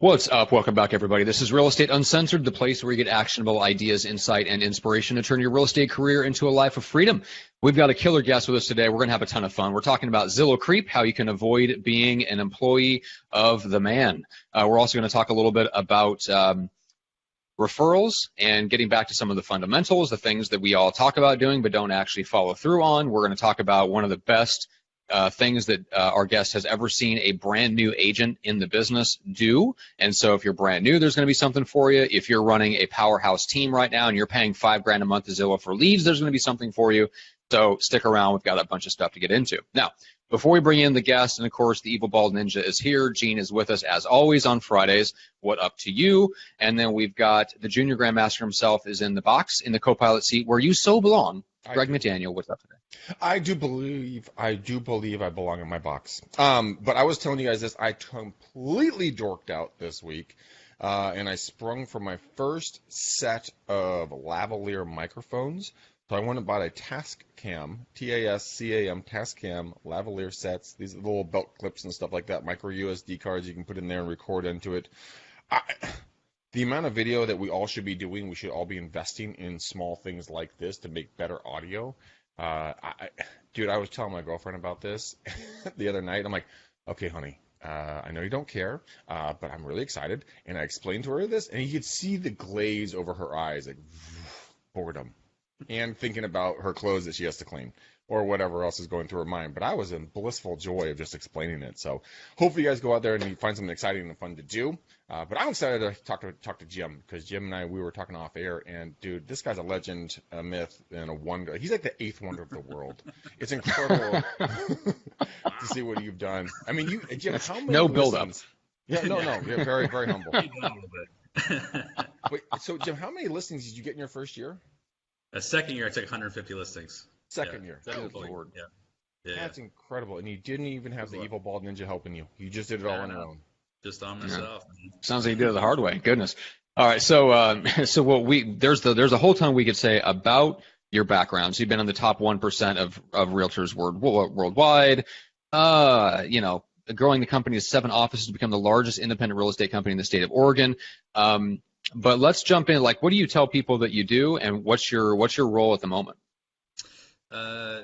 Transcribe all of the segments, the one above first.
What's up? Welcome back, everybody. This is Real Estate Uncensored, the place where you get actionable ideas, insight, and inspiration to turn your real estate career into a life of freedom. We've got a killer guest with us today. We're going to have a ton of fun. We're talking about Zillow creep, how you can avoid being an employee of the man. We're also going to talk a little bit about referrals and getting back to some of the fundamentals, the things that we all talk about doing but don't actually follow through on. We're going to talk about one of the best things that our guest has ever seen a brand new agent in the business do. And so if you're brand new, there's going to be something for you. If you're running a powerhouse team right now and you're paying $5,000 a month to Zillow for leads, there's going to be something for you. So stick around. We've got a bunch of stuff to get into. Now, before we bring in the guest, and of course, the Evil Bald Ninja is here. Gene is with us as always on Fridays. What up to you? And then we've got the Junior Grandmaster himself is in the box, in the co-pilot seat where you so belong. Greg McDaniel, what's up today? I do believe I belong in my box. But I was telling you guys this, I completely dorked out this week, and I sprung for my first set of lavalier microphones. So I went and bought a Tascam, T-A-S-C-A-M, Tascam lavalier sets. These little belt clips and stuff like that, micro USB cards you can put in there and record into it. The amount of video that we all should be doing, we should all be investing in small things like this to make better audio. Dude, I was telling my girlfriend about this the other night. I'm like, okay, honey, I know you don't care, but I'm really excited. And I explained to her this, and you could see the glaze over her eyes, like boredom, and thinking about her clothes that she has to clean or whatever else is going through her mind. But I was in blissful joy of just explaining it. So hopefully you guys go out there and you find something exciting and fun to do. But I'm excited to talk to Jim, because Jim and I, we were talking off air, and dude, this guy's a legend, a myth, and a wonder. He's like the eighth wonder of the world. It's incredible to see what you've done. I mean, Jim, how many no build-up. Yeah, no, you're very, very humble. Wait, so Jim, how many listings did you get in your first year? The second year, I took 150 listings. Second year. Good Lord. Yeah. That's incredible. And you didn't even have the Evil Bald Ninja helping you. You just did it all on your own. Just on myself. Yeah. Sounds like you did it the hard way. Goodness. All right. So, there's a whole ton we could say about your background. So you've been in the top 1% of realtors worldwide. Growing the company to 7 offices to become the largest independent real estate company in the state of Oregon. But let's jump in. Like, what do you tell people that you do, and what's your role at the moment?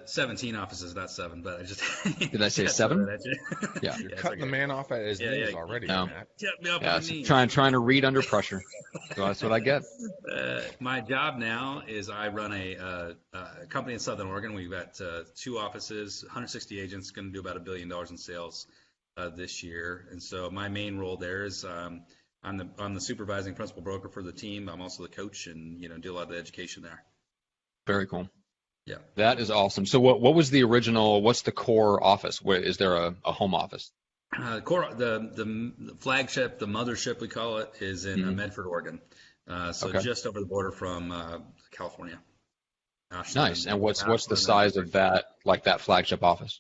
17 offices, not 7, but I just did I say 7? Yeah, you're cutting the man off at his knees already. No. Matt. Trying to read under pressure. So that's what I get. My job now is I run a company in Southern Oregon. We've got 2 offices, 160 agents, going to do about $1 billion in sales this year. And so my main role there is I'm the supervising principal broker for the team. I'm also the coach, and do a lot of the education there. Very cool. Yeah, that is awesome. So what was the original? What's the core office? Is there a home office? The flagship, the mothership we call it, is in Medford, Oregon. Just over the border from California. Ashland, nice. And what's the size of that flagship office?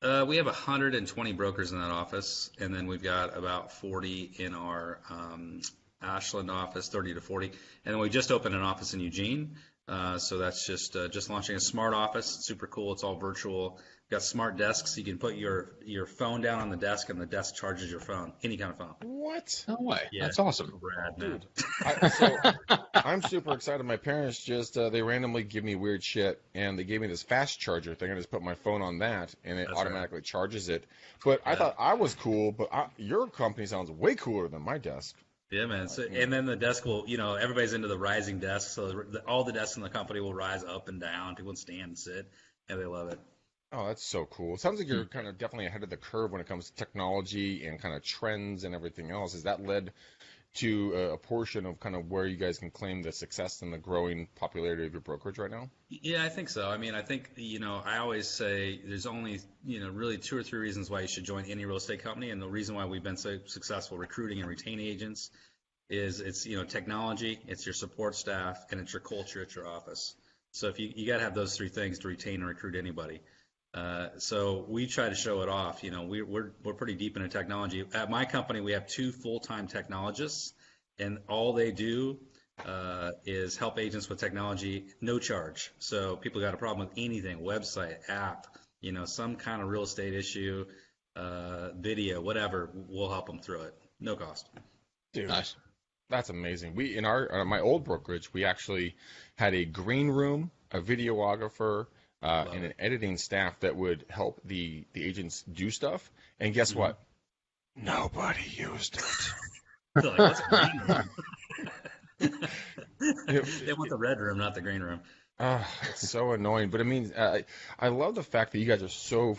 We have 120 brokers in that office, and then we've got about 40 in our Ashland office, 30 to 40, and then we just opened an office in Eugene. So that's just launching a smart office. It's super cool. It's all virtual. We've got smart desks. You can put your phone down on the desk, and the desk charges your phone, any kind of phone. What? No way. Yeah. That's awesome. Rad, dude. I'm super excited. My parents just they randomly give me weird shit, and they gave me this fast charger thing. I just put my phone on that, and it automatically charges it. But I thought I was cool, but your company sounds way cooler than my desk. Yeah, man. So, and then the desk will, everybody's into the rising desk, so all the desks in the company will rise up and down. People can stand and sit, and they love it. Oh, that's so cool. It sounds like you're kind of definitely ahead of the curve when it comes to technology and kind of trends and everything else. Has that led to a portion of kind of where you guys can claim the success and the growing popularity of your brokerage right now? Yeah, I think so. I mean, I think, I always say there's only, really 2 or 3 reasons why you should join any real estate company. And the reason why we've been so successful recruiting and retaining agents is it's, technology, it's your support staff, and it's your culture at your office. So if you got to have those 3 things to retain and recruit anybody. So we try to show it off. We're pretty deep into technology. At my company, we have 2 full-time technologists, and all they do is help agents with technology, no charge. So people got a problem with anything, website, app, some kind of real estate issue, video, whatever, we'll help them through it, no cost. Dude, Nice. that's amazing. We in our my old brokerage, we actually had a green room, a videographer, Love and an it. editing staff that would help the agents do stuff. And guess what? Nobody used it. They're like, what's a green room? It, They want the red room, not the green room. It's so annoying, but I mean, I love the fact that you guys are so,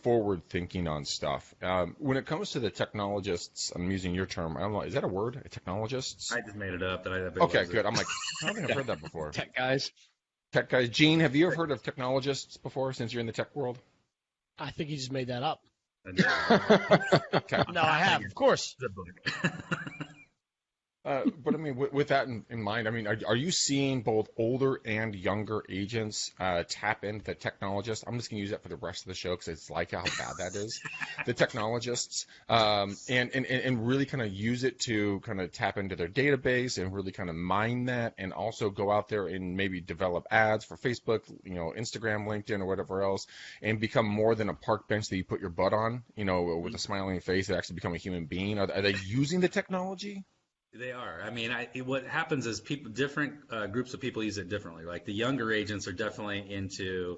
forward thinking on stuff. When it comes to the technologists, I'm using your term. I don't know, is that a word? Technologists? I just made it up, but I bet it Okay, wasn't. good. I'm like, I don't think I've heard that before. Tech guys. Tech guys, Gene, have you ever heard of technologists before since you're in the tech world? I think you just made that up. I did. Okay. No, I have, of course. The book. But I mean, with that in mind, I mean, are you seeing both older and younger agents tap into the technologists? I'm just going to use that for the rest of the show because it's like how bad that is. The technologists, and really kind of use it to kind of tap into their database and really kind of mine that, and also go out there and maybe develop ads for Facebook, Instagram, LinkedIn, or whatever else, and become more than a park bench that you put your butt on, with a smiling face, that actually become a human being. Are they using the technology? They are. I mean, what happens is different groups of people use it differently. Like the younger agents are definitely into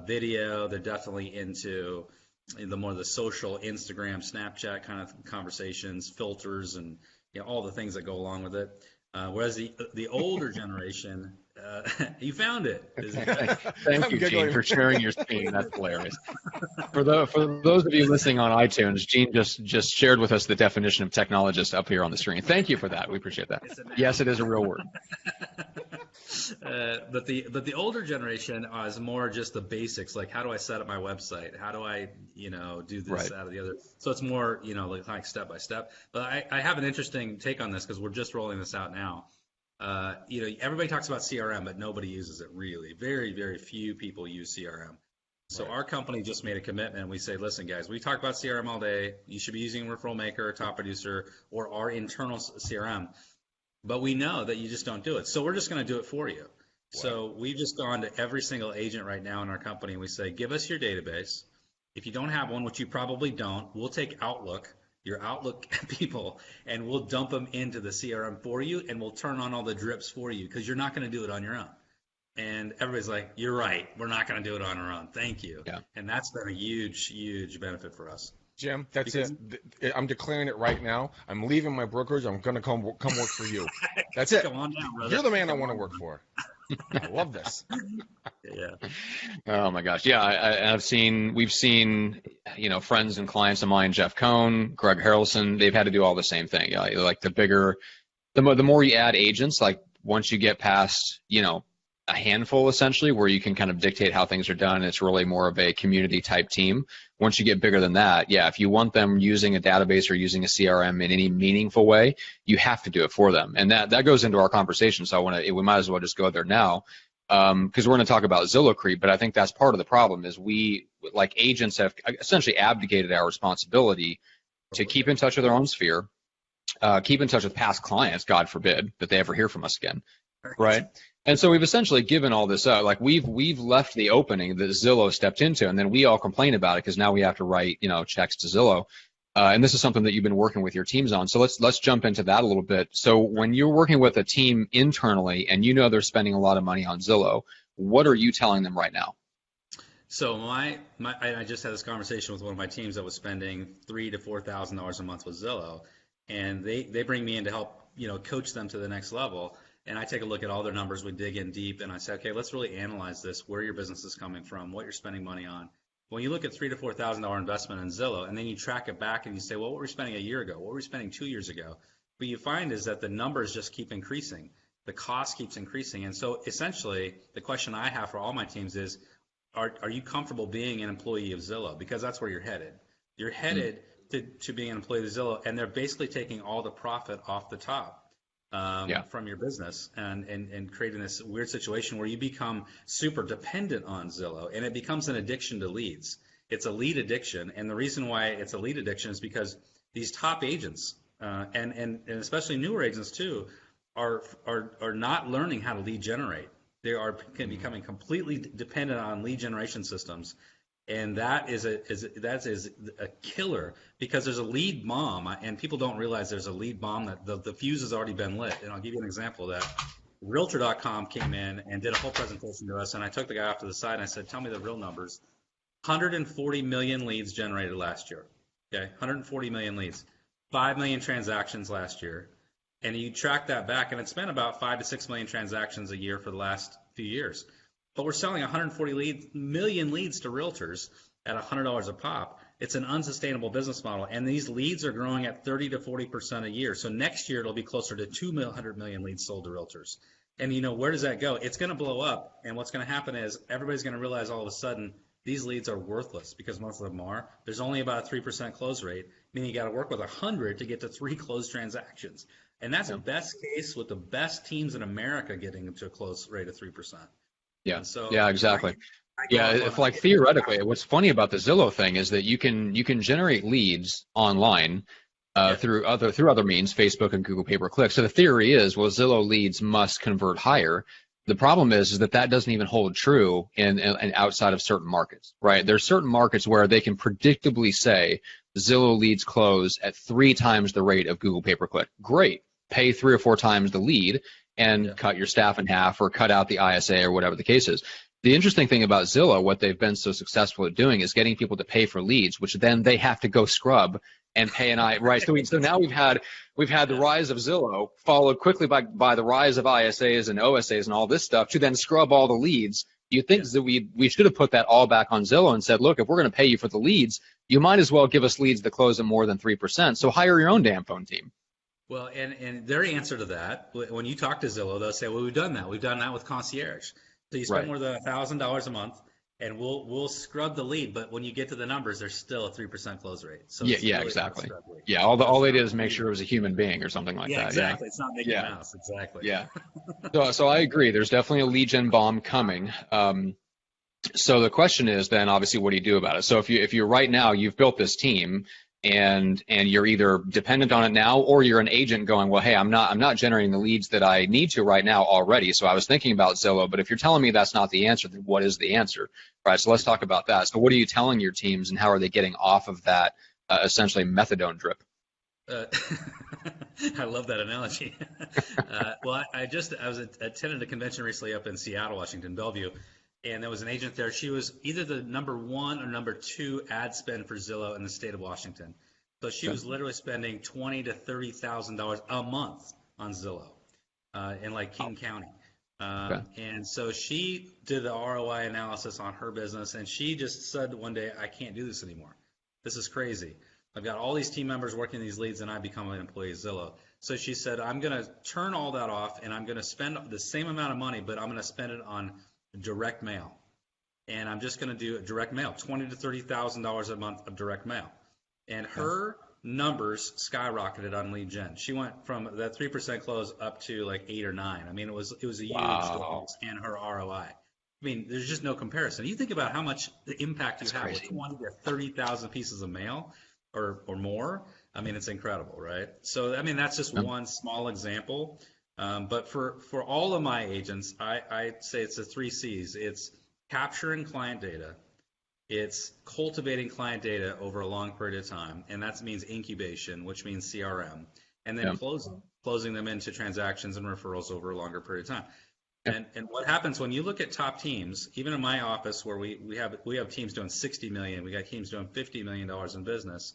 video. They're definitely into the social Instagram, Snapchat kind of conversations, filters, and all the things that go along with it. Whereas the older generation, you found it. Thank you, Gene, for sharing your screen. That's hilarious. For those of you listening on iTunes, Gene just shared with us the definition of technologist up here on the screen. Thank you for that. We appreciate that. Yes, it is a real word. But the older generation is more just the basics, like how do I set up my website? How do I do this, Right. that, or the other? So it's more like step by step. But I have an interesting take on this because we're just rolling this out now. Everybody talks about CRM, but nobody uses it really. Very, very few people use CRM. So our company just made a commitment. We say, listen, guys, we talk about CRM all day. You should be using Referral Maker, Top Producer, or our internal CRM. But we know that you just don't do it. So we're just going to do it for you. Wow. So we've just gone to every single agent right now in our company, and we say, give us your database. If you don't have one, which you probably don't, we'll take your Outlook people, and we'll dump them into the CRM for you, and we'll turn on all the drips for you because you're not going to do it on your own. And everybody's like, you're right. We're not going to do it on our own. Thank you. Yeah. And that's been a huge, huge benefit for us. Jim, that's it. I'm declaring it right now. I'm leaving my brokerage. I'm going to come work for you. That's it. Come on down, brother. You're the man I want to work for. I love this. Yeah. Oh my gosh. Yeah. We've seen, friends and clients of mine, Jeff Cohn, Greg Harrelson, they've had to do all the same thing. Like the more you add agents, like once you get past, a handful essentially where you can kind of dictate how things are done, it's really more of a community type team. Once you get bigger than that, if you want them using a database or using a CRM in any meaningful way, you have to do it for them. And that goes into our conversation. So we might as well just go there now. Because we're going to talk about Zillow creep, but I think that's part of the problem is we, like agents, have essentially abdicated our responsibility to keep in touch with our own sphere, keep in touch with past clients, God forbid that they ever hear from us again, right? And so we've essentially given all this up. Like we've left the opening that Zillow stepped into, and then we all complain about it because now we have to write checks to Zillow. And this is something that you've been working with your teams on. So let's jump into that a little bit. So when you're working with a team internally and they're spending a lot of money on Zillow, what are you telling them right now? So I just had this conversation with one of my teams that was spending $3,000 to $4,000 a month with Zillow, and they bring me in to help coach them to the next level. And I take a look at all their numbers, we dig in deep, and I say, okay, let's really analyze this, where your business is coming from, what you're spending money on. When you look at $3,000 to $4,000 investment in Zillow, and then you track it back and you say, well, what were we spending a year ago? What were we spending 2 years ago? What you find is that the numbers just keep increasing. The cost keeps increasing. And so essentially, the question I have for all my teams is, are you comfortable being an employee of Zillow? Because that's where you're headed. You're headed to being an employee of Zillow, and they're basically taking all the profit off the top. From your business and creating this weird situation where you become super dependent on Zillow, and it becomes an addiction to leads. It's a lead addiction, and the reason why it's a lead addiction is because these top agents and especially newer agents too are not learning how to lead generate. They are becoming completely dependent on lead generation systems, And that is a killer, because there's a lead bomb, and people don't realize there's a lead bomb, that the fuse has already been lit. And I'll give you an example of that. Realtor.com came in and did a whole presentation to us, and I took the guy off to the side and I said, tell me the real numbers. 140 million leads generated last year. Okay, 140 million leads, 5 million transactions last year. And you track that back, and it's been about 5 to 6 million transactions a year for the last few years. But we're selling 140 million leads to realtors at $100 a pop. It's an unsustainable business model, and these leads are growing at 30 to 40% a year. So next year it'll be closer to 200 million leads sold to realtors. And where does that go? It's going to blow up, and what's going to happen is everybody's going to realize all of a sudden these leads are worthless, because most of them are. There's only about a 3% close rate, meaning you got to work with 100 to get to 3 closed transactions. And that's the best case with the best teams in America getting to a close rate of 3%. Yeah. So, yeah, exactly. Yeah, if like theoretically, what's funny about the Zillow thing is that you can generate leads online through other means, Facebook and Google pay-per-click. So the theory is, well, Zillow leads must convert higher. The problem is that doesn't even hold true in outside of certain markets, right? There's certain markets where they can predictably say Zillow leads close at 3 times the rate of Google pay-per-click. Great, pay 3 or 4 times the lead and cut your staff in half, or cut out the ISA, or whatever the case is. The interesting thing about Zillow, what they've been so successful at doing, is getting people to pay for leads, which then they have to go scrub and pay an I, right? So now we've had the rise of Zillow, followed quickly by the rise of ISAs and OSAs and all this stuff, to then scrub all the leads. You think that we should have put that all back on Zillow and said, look, if we're going to pay you for the leads, you might as well give us leads that close at more than 3%. So hire your own damn phone team. Well, and their answer to that, when you talk to Zillow, they'll say, well, we've done that. We've done that with concierge. So you spend more than $1,000 a month, and we'll scrub the lead. But when you get to the numbers, there's still a 3% close rate. So yeah, exactly. Yeah, all they did is make sure it was a human being or something like that. Yeah, exactly. It's not Mickey Mouse. Exactly. Yeah. So I agree. There's definitely a lead gen bomb coming. So the question is then, obviously, what do you do about it? So if you're right now, you've built this team, and you're either dependent on it now, or you're an agent going, well, hey, I'm not generating the leads that I need to right now already. So I was thinking about Zillow, but if you're telling me that's not the answer, then what is the answer? All right, so let's talk about that. So what are you telling your teams, and how are they getting off of that essentially methadone drip? I love that analogy. Well, I attended a convention recently up in Seattle, Washington, Bellevue, and there was an agent there. She was either the number 1 or number 2 ad spend for Zillow in the state of Washington. So she was literally spending $20,000 to $30,000 a month on Zillow in like King County. And so she did the ROI analysis on her business, and she just said one day, I can't do this anymore. This is crazy. I've got all these team members working these leads, and I become an employee of Zillow. So she said, I'm going to turn all that off, and I'm going to spend the same amount of money, but I'm going to spend it on direct mail. And I'm just going to do direct mail, $20,000 to $30,000 a month of direct mail. And her numbers skyrocketed on lead gen. She went from that 3% close up to like 8 or 9. I mean, it was a huge difference in her ROI. I mean, there's just no comparison. You think about how much the impact you have with 20 to 30,000 pieces of mail or more. I mean, it's incredible, right? So, I mean, that's just one small example. But for all of my agents, I say it's the 3 C's. It's capturing client data. It's cultivating client data over a long period of time, and that means incubation, which means CRM, and then closing them into transactions and referrals over a longer period of time. And what happens when you look at top teams, even in my office where we have teams doing 60 million, we got teams doing $50 million in business.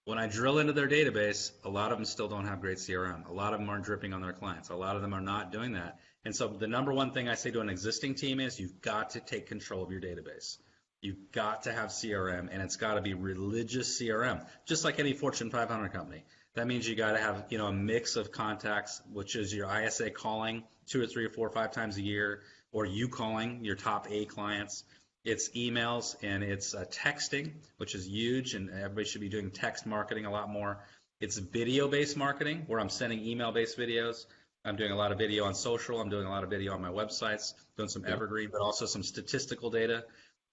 When I drill into their database, a lot of them still don't have great CRM. A lot of them aren't dripping on their clients. A lot of them are not doing that. And so the number one thing I say to an existing team is you've got to take control of your database. You've got to have CRM, and it's got to be religious CRM, just like any Fortune 500 company. That means you got to have, a mix of contacts, which is your ISA calling 2 or 3 or 4 or 5 times a year, or you calling your top A clients. It's emails, and it's texting, which is huge, and everybody should be doing text marketing a lot more. It's video-based marketing, where I'm sending email-based videos. I'm doing a lot of video on social. I'm doing a lot of video on my websites, doing some evergreen, but also some statistical data,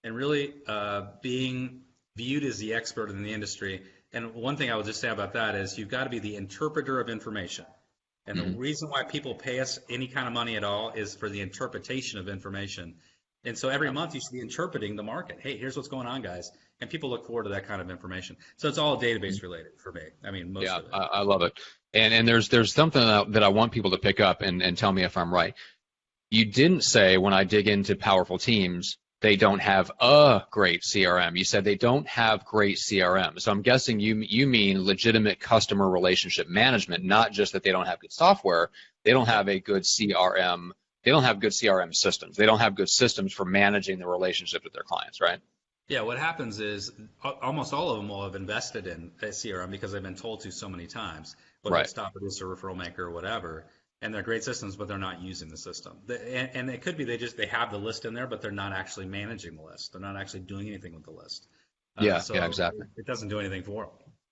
and really being viewed as the expert in the industry. And one thing I would just say about that is you've got to be the interpreter of information. And the reason why people pay us any kind of money at all is for the interpretation of information. And so every month you should be interpreting the market. Hey, here's what's going on, guys. And people look forward to that kind of information. So it's all database related for me. I mean, most Yeah, of it. I love it. And there's something that I want people to pick up and tell me if I'm right. You didn't say, when I dig into powerful teams, they don't have a great CRM. You said they don't have great CRM. So I'm guessing you mean legitimate customer relationship management, not just that they don't have good software. They don't have a good CRM. They don't have good CRM systems. They don't have good systems for managing the relationship with their clients, right? Yeah, what happens is almost all of them will have invested in a CRM because they've been told to so many times, whether it's Stop Producer, Referral Maker, or whatever. And they're great systems, but they're not using the system. And it could be they have the list in there, but they're not actually managing the list. They're not actually doing anything with the list. Yeah, so exactly. It doesn't do anything for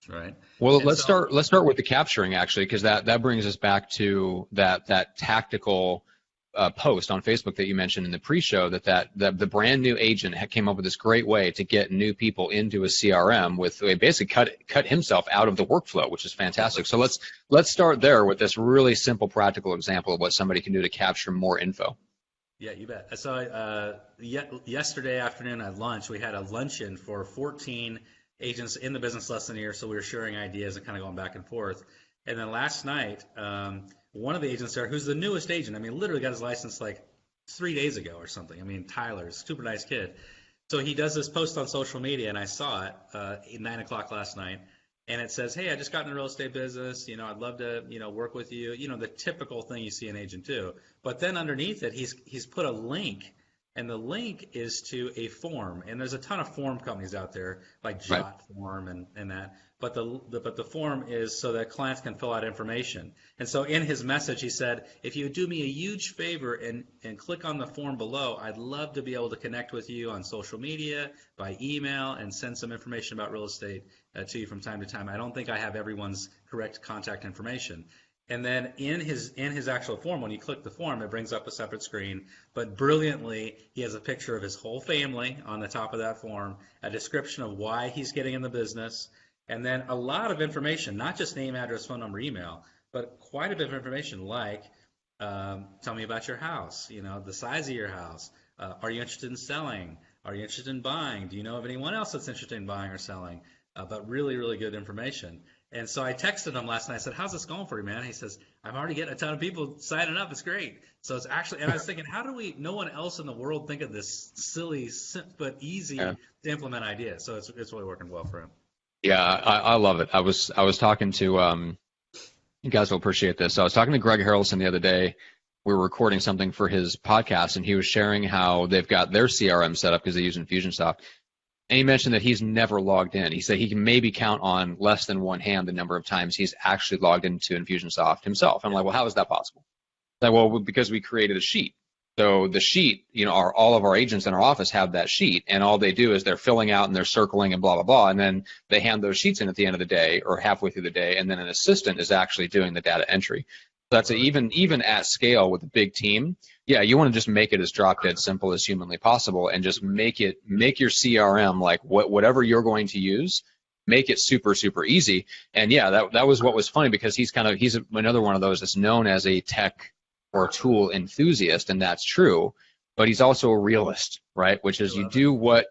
them, right? Well, let's start with the capturing, actually, because that brings us back to that tactical post on Facebook that you mentioned in the pre-show, that the brand new agent came up with this great way to get new people into a CRM with basically cut himself out of the workflow, which is fantastic. So let's start there with this really simple practical example of what somebody can do to capture more info. Yeah, you bet. So yesterday afternoon at lunch, we had a luncheon for 14 agents in the business less than a year. So we were sharing ideas and kind of going back and forth. And then last night, one of the agents there, who's the newest agent, I mean, literally got his license like 3 days ago or something. I mean, Tyler's super nice kid. So he does this post on social media, and I saw it at 9 o'clock last night. And it says, hey, I just got in the real estate business. I'd love to, work with you. The typical thing you see an agent do. But then underneath it, he's put a link. And the link is to a form, and there's a ton of form companies out there like Jot Form and that. But the form is so that clients can fill out information. And so in his message, he said, if you would do me a huge favor and click on the form below, I'd love to be able to connect with you on social media, by email, and send some information about real estate to you from time to time. I don't think I have everyone's correct contact information. And then in his actual form, when you click the form, it brings up a separate screen. But brilliantly, he has a picture of his whole family on the top of that form, a description of why he's getting in the business, and then a lot of information, not just name, address, phone number, email, but quite a bit of information like, tell me about your house, the size of your house. Are you interested in selling? Are you interested in buying? Do you know of anyone else that's interested in buying or selling? But really, really good information. And so I texted him last night. I said, how's this going for you, man? He says, I'm already getting a ton of people signing up. It's great. So it's actually, and I was thinking, how do no one else in the world think of this silly but easy to implement idea? So it's really working well for him. Yeah, I love it. I was talking to, you guys will appreciate this. So I was talking to Greg Harrelson the other day. We were recording something for his podcast, and he was sharing how they've got their CRM set up because they use Infusionsoft. And he mentioned that he's never logged in. He said he can maybe count on less than one hand the number of times he's actually logged into Infusionsoft himself. I'm like, well, how is that possible? Like, well, because we created a sheet. So the sheet, all of our agents in our office have that sheet, and all they do is they're filling out and they're circling and blah, blah, blah, and then they hand those sheets in at the end of the day or halfway through the day, and then an assistant is actually doing the data entry. So that's even at scale with a big team. Yeah, you want to just make it as drop dead simple as humanly possible, and just make your CRM like whatever you're going to use, make it super, super easy. And yeah, that was what was funny, because he's another one of those that's known as a tech or tool enthusiast, and that's true, but he's also a realist, right? Which is you do what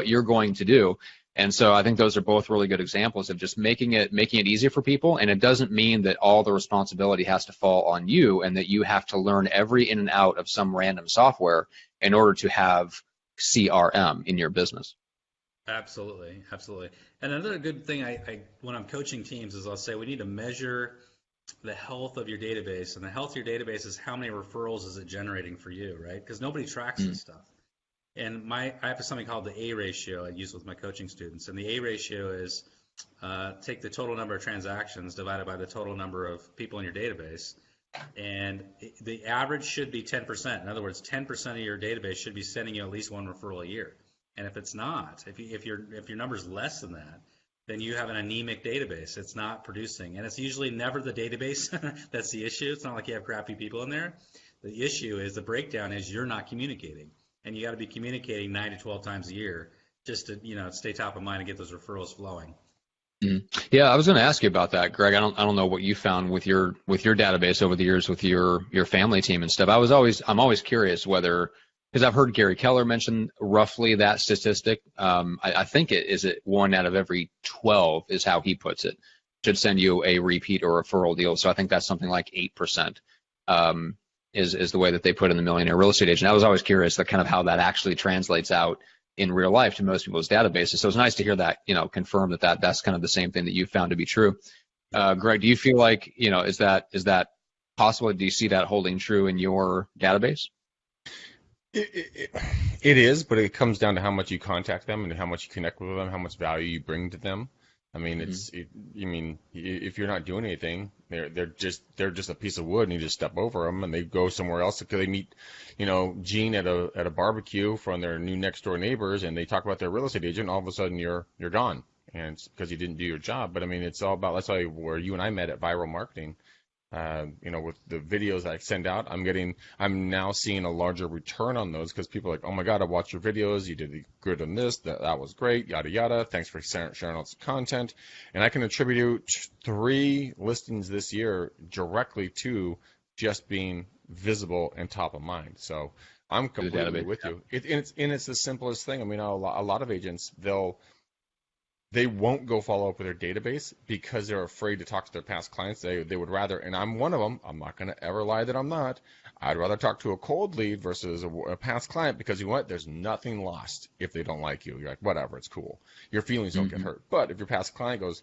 you're going to do. And so I think those are both really good examples of just making it easier for people. And it doesn't mean that all the responsibility has to fall on you and that you have to learn every in and out of some random software in order to have CRM in your business. Absolutely. Absolutely. And another good thing I when I'm coaching teams is I'll say we need to measure the health of your database. And the health of your database is how many referrals is it generating for you, right? Because nobody tracks this stuff. And I have something called the A ratio I use with my coaching students. And the A ratio is take the total number of transactions divided by the total number of people in your database. And the average should be 10%. In other words, 10% of your database should be sending you at least one referral a year. And if it's not, if your number is less than that, then you have an anemic database. It's not producing. And it's usually never the database that's the issue. It's not like you have crappy people in there. The issue is, the breakdown is you're not communicating. And you got to be communicating 9 to 12 times a year just to stay top of mind and get those referrals flowing. Yeah, I was going to ask you about that, Greg. I don't know what you found with your database over the years with your family team and stuff. I'm always curious whether because I've heard Gary Keller mention roughly that statistic. I think it 1 out of every 12 is how he puts it, should send you a repeat or referral deal. So I think that's something like 8%, is the way that they put in the Millionaire Real Estate Agent. I was always curious that kind of how that actually translates out in real life to most people's databases. So it's nice to hear that, confirm that's kind of the same thing that you found to be true. Greg, do you feel like, is that possible? Do you see that holding true in your database? It is, but it comes down to how much you contact them and how much you connect with them, how much value you bring to them. I mean, if you're not doing anything, they're just a piece of wood, and you just step over them, and they go somewhere else because they meet, Gene at a barbecue from their new next door neighbors, and they talk about their real estate agent. And all of a sudden, you're gone, and it's because you didn't do your job. But I mean, it's all about, that's where you and I met at Viral Marketing. With the videos I send out, I'm now seeing a larger return on those, because people are like, oh my God, I watched your videos. You did good on this. That was great. Yada, yada. Thanks for sharing all this content. And I can attribute 3 listings this year directly to just being visible and top of mind. So I'm completely with you. It's the simplest thing. I mean, a lot of agents, they won't go follow up with their database because they're afraid to talk to their past clients. They would rather, and I'm one of them, I'm not going to ever lie that I'm not. I'd rather talk to a cold lead versus a past client, because you know what? There's nothing lost if they don't like you. You're like, whatever, it's cool. Your feelings don't get hurt. But if your past client goes,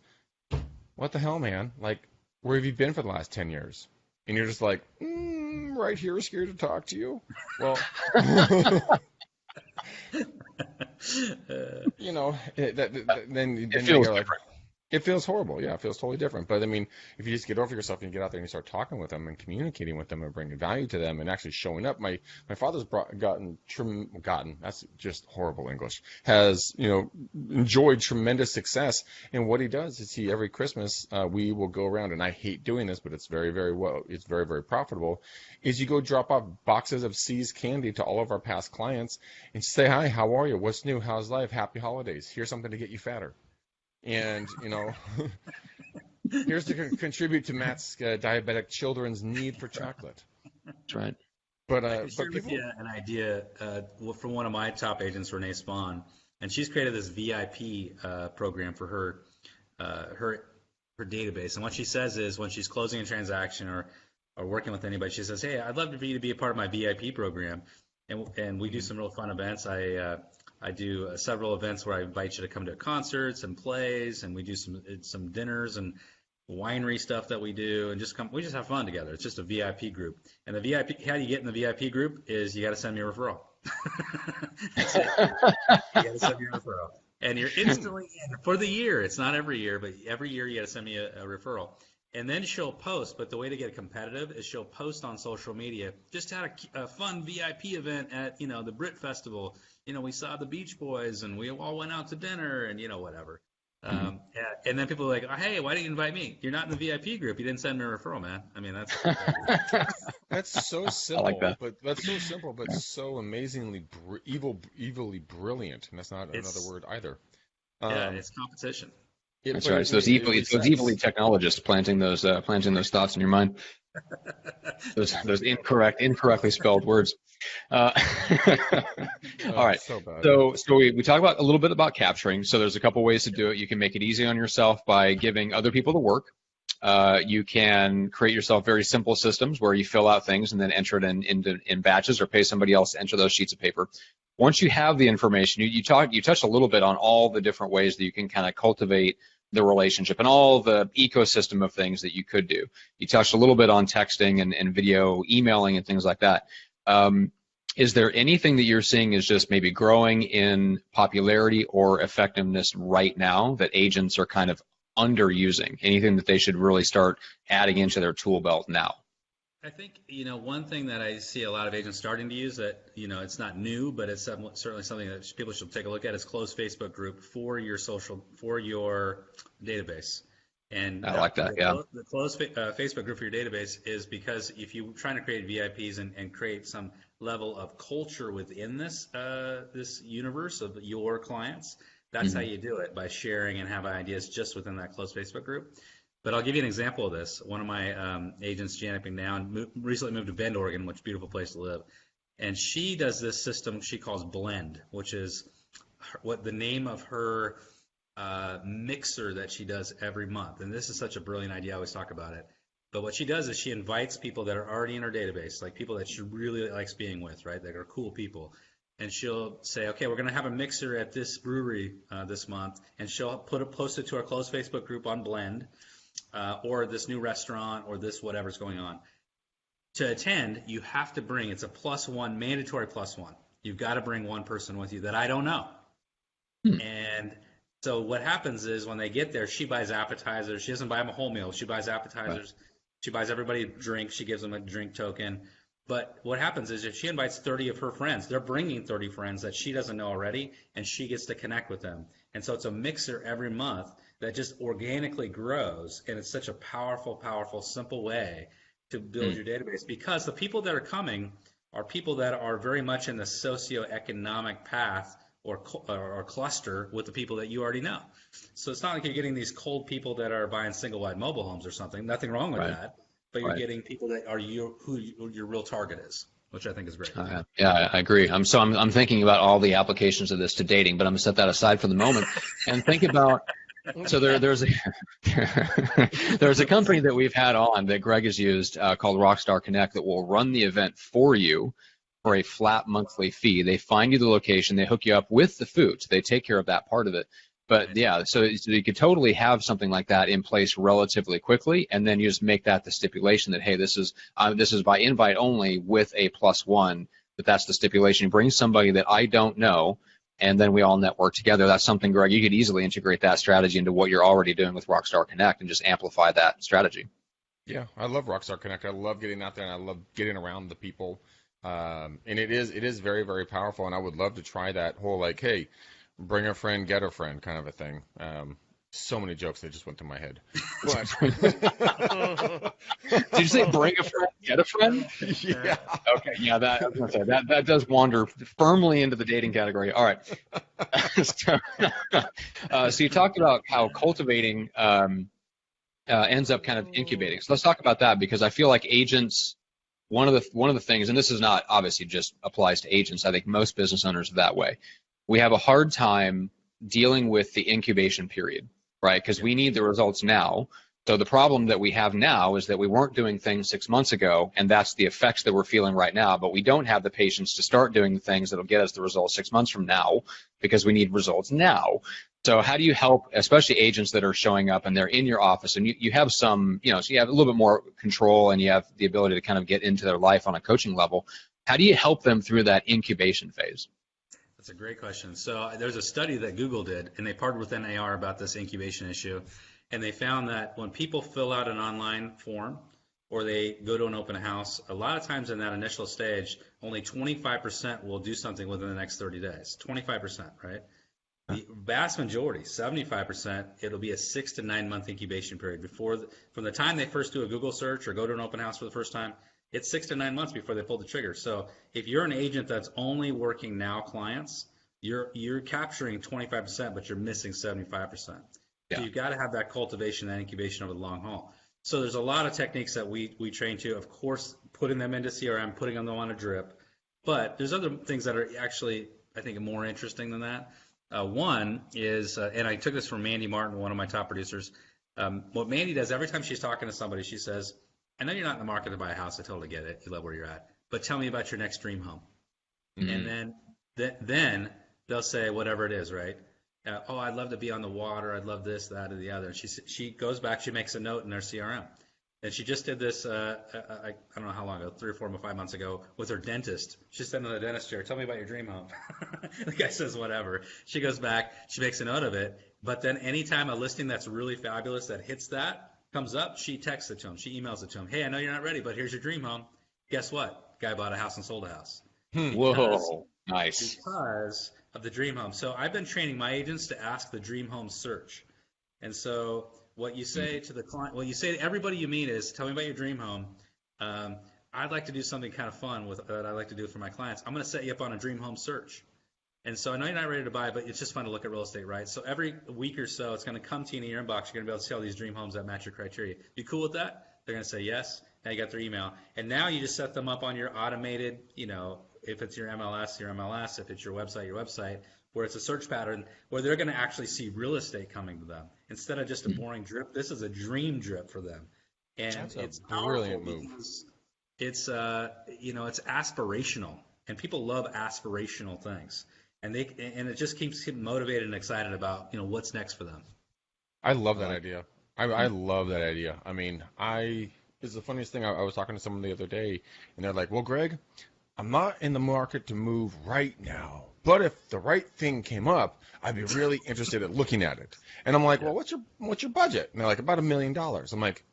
what the hell, man? Like, where have you been for the last 10 years? And you're just like, right here, scared to talk to you. Well, then it feels different. It feels horrible. Yeah, it feels totally different. But I mean, if you just get over yourself and you get out there and you start talking with them and communicating with them and bringing value to them and actually showing up. My father's gotten, that's just horrible English, has, enjoyed tremendous success. And what he does is every Christmas, we will go around, and I hate doing this, but it's very, very it's very, very profitable, is you go drop off boxes of C's candy to all of our past clients and say, hi, how are you? What's new? How's life? Happy holidays. Here's something to get you fatter. And, here's to contribute to Matt's diabetic children's need for chocolate. That's right. But I can share with you an idea from one of my top agents, Renee Spahn, and she's created this VIP program for her database. And what she says is, when she's closing a transaction or working with anybody, she says, hey, I'd love for you to be a part of my VIP program. And we do some real fun events. I do several events where I invite you to come to concerts and plays, and we do some dinners and winery stuff that we do, and we just have fun together. It's just a VIP group. And the VIP, how you get in the VIP group is you got to send me a referral. That's it. You got to send me a referral, and you're instantly in for the year. It's not every year, but every year you got to send me a referral. And then she'll post, but the way to get competitive is she'll post on social media, just had a fun VIP event at, the Brit Festival. We saw the Beach Boys, and we all went out to dinner, and, whatever. And then people are like, oh, hey, why didn't you invite me? You're not in the VIP group. You didn't send me a referral, man. I mean, that's so simple. I like that. But that's so simple, but so amazingly evilly brilliant. And that's not another word either. It's competition. That's right. It's those evilly technologists planting those thoughts in your mind. Those incorrectly spelled words. All right. So we talk about a little bit about capturing. So there's a couple ways to do it. You can make it easy on yourself by giving other people the work. You can create yourself very simple systems where you fill out things and then enter it in batches, or pay somebody else to enter those sheets of paper. Once you have the information, you touched a little bit on all the different ways that you can kind of cultivate the relationship and all the ecosystem of things that you could do. You touched a little bit on texting and video emailing and things like that. Is there anything that you're seeing is just maybe growing in popularity or effectiveness right now that agents are kind of underusing? Anything that they should really start adding into their tool belt now? I think, one thing that I see a lot of agents starting to use that, it's not new, but it's certainly something that people should take a look at, is closed Facebook group for your database. And I like that, The closed Facebook group for your database is because if you're trying to create VIPs and create some level of culture within this universe of your clients, that's how you do it, by sharing and have ideas just within that closed Facebook group. But I'll give you an example of this. One of my agents, Janet McNown, recently moved to Bend, Oregon, which is a beautiful place to live. And she does this system she calls Blend, which is what the name of her mixer that she does every month. And this is such a brilliant idea. I always talk about it. But what she does is she invites people that are already in her database, like people that she really likes being with, right? That are cool people. And she'll say, okay, we're going to have a mixer at this brewery this month. And she'll post it to our closed Facebook group on Blend, or this new restaurant, or this whatever's going on. To attend, you have to bring, it's a +1, mandatory +1. You've got to bring one person with you that I don't know. And so what happens is when they get there, she buys appetizers. She doesn't buy them a whole meal. She buys appetizers. Right. She buys everybody a drink. She gives them a drink token. But what happens is if she invites 30 of her friends, they're bringing 30 friends that she doesn't know already, and she gets to connect with them. And so it's a mixer every month that just organically grows, and it's such a powerful, powerful, simple way to build your database, because the people that are coming are people that are very much in the socioeconomic path or cluster with the people that you already know. So it's not like you're getting these cold people that are buying single-wide mobile homes or something. Nothing wrong with that. But you're getting people that are who your real target is, which I think is great. Yeah, I agree. I'm thinking about all the applications of this to dating, but I'm going to set that aside for the moment and think about. So there's a company that we've had on that Greg has used called Rockstar Connect that will run the event for you for a flat monthly fee. They find you the location, they hook you up with the food, so they take care of that part of it. But yeah, so you could totally have something like that in place relatively quickly, and then you just make that the stipulation that, hey, this is by invite only with a +1, that's the stipulation. You bring somebody that I don't know, and then we all network together. That's something, Greg, you could easily integrate that strategy into what you're already doing with Rockstar Connect and just amplify that strategy. Yeah, I love Rockstar Connect. I love getting out there, and I love getting around the people. And it is very, very powerful, and I would love to try that whole, like, hey, bring a friend, get a friend kind of a thing. So many jokes that just went to my head. Did you say bring a friend, get a friend? Yeah. Okay. Yeah, I was gonna say that does wander firmly into the dating category. All right. So you talked about how cultivating ends up kind of incubating. So let's talk about that, because I feel like agents. One of the things, and this is not obviously just applies to agents. I think most business owners are that way. We have a hard time dealing with the incubation period, right? Because we need the results now. So the problem that we have now is that we weren't doing things 6 months ago, and that's the effects that we're feeling right now. But we don't have the patience to start doing the things that'll get us the results 6 months from now, because we need results now. So how do you help, especially agents that are showing up and they're in your office, and you have some, so you have a little bit more control and you have the ability to kind of get into their life on a coaching level. How do you help them through that incubation phase? That's a great question. So there's a study that Google did, and they partnered with NAR about this incubation issue. And they found that when people fill out an online form or they go to an open house, a lot of times in that initial stage, only 25% will do something within the next 30 days. 25%, right? The vast majority, 75%, it'll be a 6 to 9 month incubation period from the time they first do a Google search or go to an open house for the first time. It's 6 to 9 months before they pull the trigger. So if you're an agent that's only working now clients, you're capturing 25%, but you're missing 75%. Yeah. So you've got to have that cultivation, that incubation over the long haul. So there's a lot of techniques that we train to, of course, putting them into CRM, putting them on a drip. But there's other things that are actually, I think, more interesting than that. One is, and I took this from Mandy Martin, one of my top producers. What Mandy does every time she's talking to somebody, she says, I know you're not in the market to buy a house. I totally get it. You love where you're at. But tell me about your next dream home. Mm-hmm. And then they'll say whatever it is, right? Oh, I'd love to be on the water. I'd love this, that, or the other. And she goes back. She makes a note in their CRM. And she just did this, I don't know how long ago, 3 or 4 or 5 months ago, with her dentist. She's sitting in the dentist chair. Tell me about your dream home. The guy says whatever. She goes back. She makes a note of it. But then anytime a listing that's really fabulous that hits that comes up, she texts it to him. She emails it to him. Hey, I know you're not ready, but here's your dream home. Guess what? Guy bought a house and sold a house. Whoa, nice. Because of the dream home. So I've been training my agents to ask the dream home search. And so what you say to the client, what you say to everybody you meet is, tell me about your dream home. I'd like to do something kind of fun with that I like to do for my clients. I'm going to set you up on a dream home search. And so I know you're not ready to buy, but it's just fun to look at real estate, right? So every week or so, it's going to come to you in your inbox. You're going to be able to see all these dream homes that match your criteria. You cool with that? They're going to say yes. Now you got their email. And now you just set them up on your automated, if it's your MLS, your MLS, if it's your website, where it's a search pattern where they're going to actually see real estate coming to them instead of just a boring drip. This is a dream drip for them, and it's brilliant powerful move. because it's it's aspirational, and people love aspirational things, and it just keeps them motivated and excited about what's next for them. I love that idea. I love that idea. I mean, it's the funniest thing. I was talking to someone the other day, and they're like, "Well, Greg, I'm not in the market to move right now, but if the right thing came up, I'd be really interested in looking at it." And I'm like, "Well, what's your budget?" And they're like, "About $1 million." I'm like,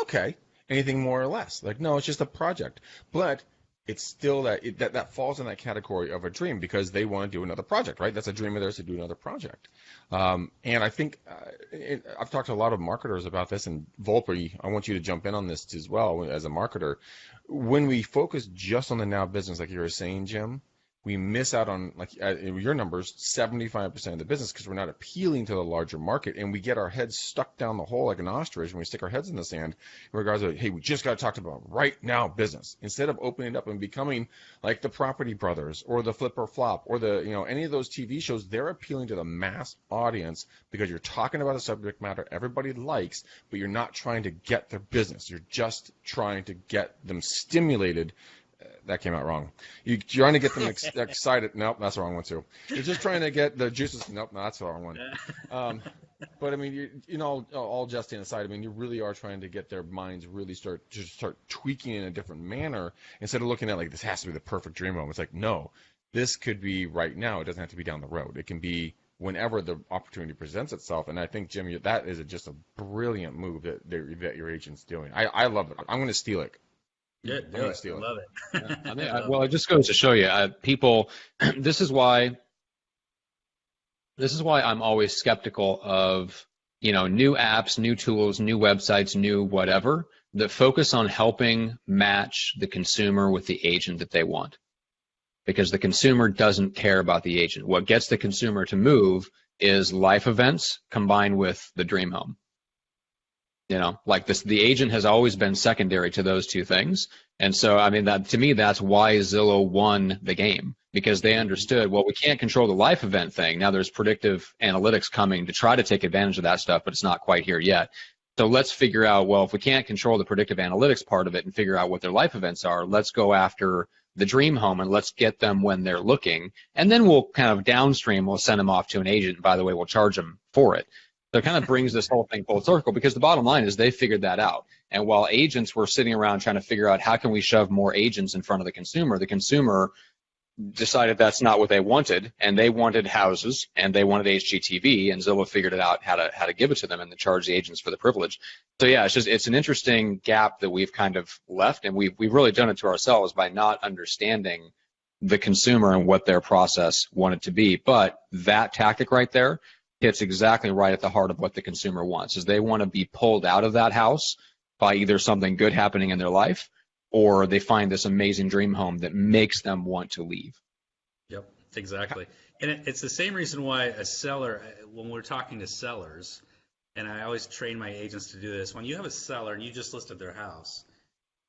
"Okay, anything more or less?" Like, "No, it's just a project." But it's still that falls in that category of a dream because they want to do another project, right? That's a dream of theirs to do another project. And I think I've talked to a lot of marketers about this, and Volpe, I want you to jump in on this as well as a marketer. When we focus just on the now business, like you were saying, Jim, we miss out on, like your numbers, 75% of the business because we're not appealing to the larger market, and we get our heads stuck down the hole like an ostrich when we stick our heads in the sand in regards to, hey, we just got to talk about right now business instead of opening it up and becoming like the Property Brothers or the Flip or Flop or the any of those TV shows. They're appealing to the mass audience because you're talking about a subject matter everybody likes, but you're not trying to get their business. You're just trying to get them stimulated. That came out wrong. You're trying to get them excited. Nope, that's the wrong one too. You're just trying to get the juices. Nope, that's the wrong one. But I mean, all jesting aside, I mean, you really are trying to get their minds really start tweaking in a different manner instead of looking at like this has to be the perfect dream home. It's like, no, this could be right now. It doesn't have to be down the road. It can be whenever the opportunity presents itself. And I think, Jim, that is just a brilliant move that your agent's doing. I love it. I'm going to steal it. Good, do it. I love it. Well, it just goes to show you, people. This is why I'm always skeptical of new apps, new tools, new websites, new whatever that focus on helping match the consumer with the agent that they want, because the consumer doesn't care about the agent. What gets the consumer to move is life events combined with the dream home. Like this, the agent has always been secondary to those two things. And so, I mean, that to me, that's why Zillow won the game, because they understood, well, we can't control the life event thing. Now there's predictive analytics coming to try to take advantage of that stuff, but it's not quite here yet. So let's figure out, well, if we can't control the predictive analytics part of it and figure out what their life events are, let's go after the dream home and let's get them when they're looking. And then we'll kind of downstream, we'll send them off to an agent. And by the way, we'll charge them for it. So it kind of brings this whole thing full circle, because the bottom line is they figured that out. And while agents were sitting around trying to figure out how can we shove more agents in front of the consumer decided that's not what they wanted, and they wanted houses and they wanted HGTV, and Zillow figured it out how to give it to them and to charge the agents for the privilege. So yeah, it's an interesting gap that we've kind of left, and we've really done it to ourselves by not understanding the consumer and what their process wanted to be. But that tactic right there hits exactly right at the heart of what the consumer wants, is they want to be pulled out of that house by either something good happening in their life, or they find this amazing dream home that makes them want to leave. Yep, exactly. And it's the same reason why a seller, when we're talking to sellers, and I always train my agents to do this, when you have a seller and you just listed their house,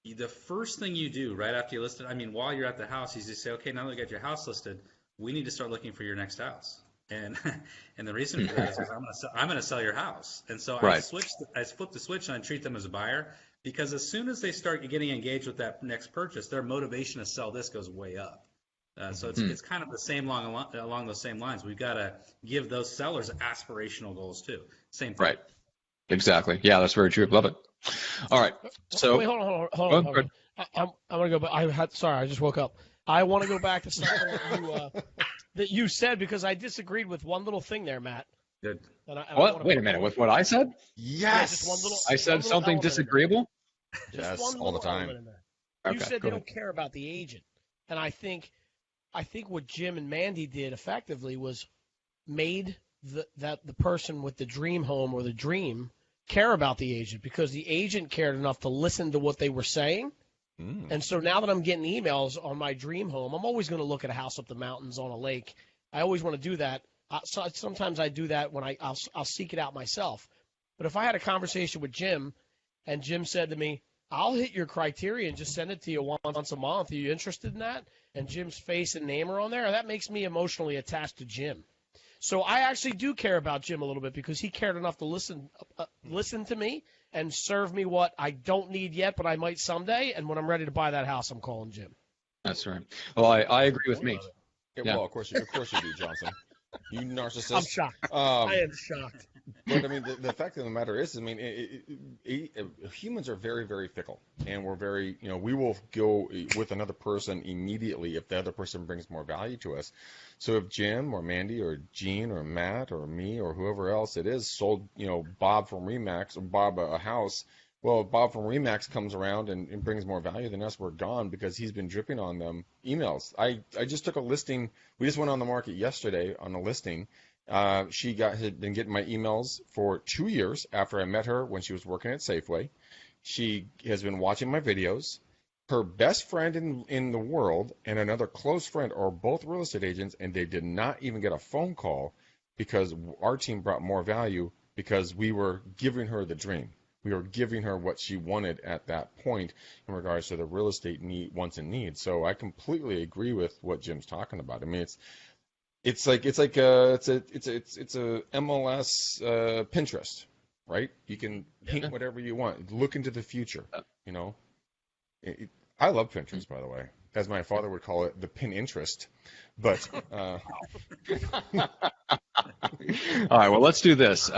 the first thing you do right after you list it, I mean, while you're at the house, is you say, okay, now that we got your house listed, we need to start looking for your next house. And the reason for that is because I'm going to sell your house. And so right. I flip the switch and I treat them as a buyer, because as soon as they start getting engaged with that next purchase, their motivation to sell this goes way up. So it's kind of the same along those same lines. We've got to give those sellers aspirational goals too. Same thing. Right. Exactly. Yeah, that's very true. Love it. All right. So wait, hold on. I'm going to go back. Sorry, I just woke up. I want to go back to something that you said, because I disagreed with one little thing there, Matt. Good. Wait a minute. With what I said? Yes. Yeah, just one little, I said something disagreeable? Yes, all the time. You said they don't care about the agent. And I think what Jim and Mandy did effectively was made the person with the dream home or the dream care about the agent, because the agent cared enough to listen to what they were saying. And so now that I'm getting emails on my dream home, I'm always going to look at a house up the mountains on a lake. I always want to do that. Sometimes I do that when I'll seek it out myself. But if I had a conversation with Jim and Jim said to me, I'll hit your criteria and just send it to you once a month. Are you interested in that? And Jim's face and name are on there. That makes me emotionally attached to Jim. So I actually do care about Jim a little bit because he cared enough to listen to me and serve me what I don't need yet, but I might someday. And when I'm ready to buy that house, I'm calling Jim. That's right. Well, I agree with me. Yeah. Well, of course you do, Johnson. You narcissist. I'm shocked. I am shocked. But I mean, the fact of the matter is, I mean, humans are very, very fickle, and we're very, we will go with another person immediately if the other person brings more value to us. So if Jim or Mandy or Gene or Matt or me or whoever else it is sold, Bob from Remax or Bob a house, well, Bob from Remax comes around and brings more value than us, we're gone because he's been dripping on them emails. I just took a listing. We just went on the market yesterday on a listing. She had been getting my emails for 2 years after I met her when she was working at Safeway. She has been watching my videos. Her best friend in the world and another close friend are both real estate agents, and they did not even get a phone call because our team brought more value because we were giving her the dream. We were giving her what she wanted at that point in regards to the real estate wants and needs. So I completely agree with what Jim's talking about. I mean, it's a MLS Pinterest, right? You can paint whatever you want. Look into the future. I love Pinterest, by the way, as my father would call it, the pin interest. But all right, well, let's do this.